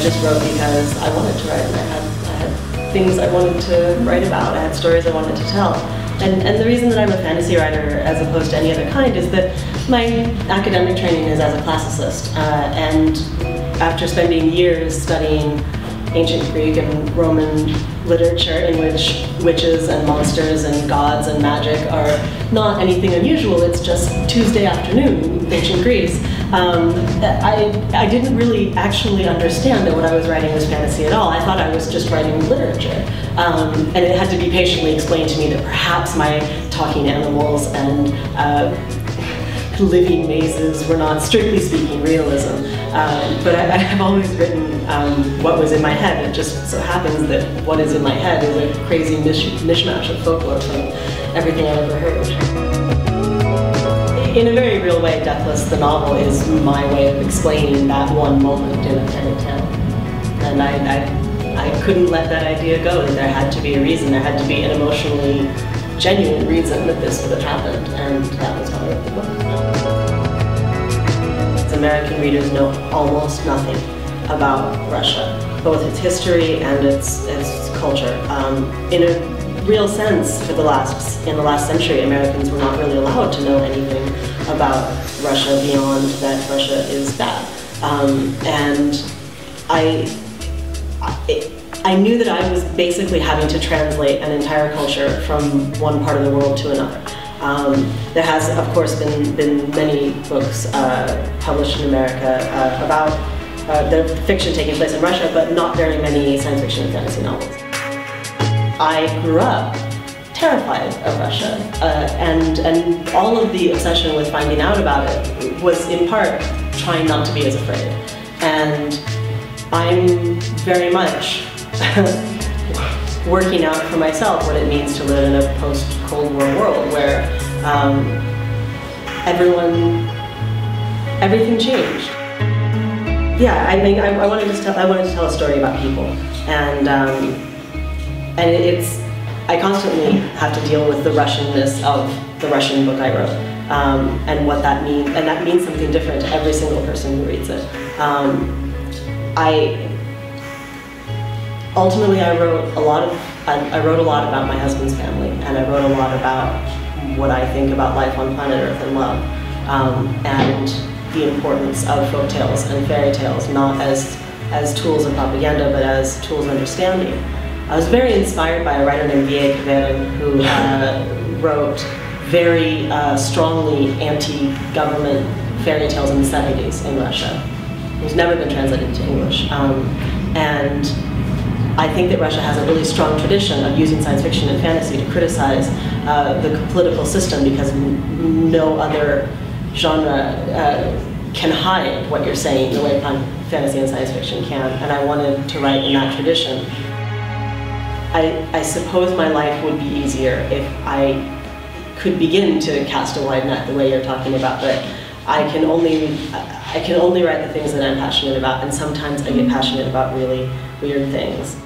just wrote because I wanted to write, and I had things I wanted to write about. I had stories I wanted to tell. And the reason that I'm a fantasy writer as opposed to any other kind is that my academic training is as a classicist. And after spending years studying ancient Greek and Roman literature in which witches and monsters and gods and magic are not anything unusual, it's just Tuesday afternoon in ancient Greece, I didn't really actually understand that what I was writing was fantasy at all. I thought I was just writing literature. And it had to be patiently explained to me that perhaps my talking animals and living mazes were not, strictly speaking, realism. But I've always written what was in my head. It just so happens that what is in my head is a crazy mishmash of folklore from everything I've ever heard. In a very real way, Deathless, the novel, is my way of explaining that one moment in a tale. And I couldn't let that idea go, that there had to be a reason, there had to be an emotionally genuine reason that this would have happened, and that was why I wrote the book. American readers know almost nothing about Russia, both its history and its culture. In a real sense, in the last century, Americans were not really allowed to know anything about Russia beyond that Russia is bad. And I knew that I was basically having to translate an entire culture from one part of the world to another. There has, of course, been many books published in America about the fiction taking place in Russia, but not very many science fiction and fantasy novels. I grew up terrified of Russia, and all of the obsession with finding out about it was in part trying not to be as afraid. And I'm very much working out for myself what it means to live in a post-Cold War world where everything changed. Yeah, I think I wanted to tell a story about people, and I constantly have to deal with the Russianness of the Russian book I wrote, and what that means, and that means something different to every single person who reads it. Ultimately, I wrote a lot about my husband's family, and I wrote a lot about what I think about life on planet Earth and love, and the importance of folk tales and fairy tales, not as tools of propaganda, but as tools of understanding. I was very inspired by a writer named V.A. Kaverin, who wrote very strongly anti-government fairy tales in the 70s in Russia. It's never been translated into English. And I think that Russia has a really strong tradition of using science fiction and fantasy to criticize the political system, because no other genre can hide what you're saying the way fantasy and science fiction can. And I wanted to write in that tradition. I suppose my life would be easier if I could begin to cast a wide net the way you're talking about, but I can only write the things that I'm passionate about, and sometimes I get passionate about really weird things.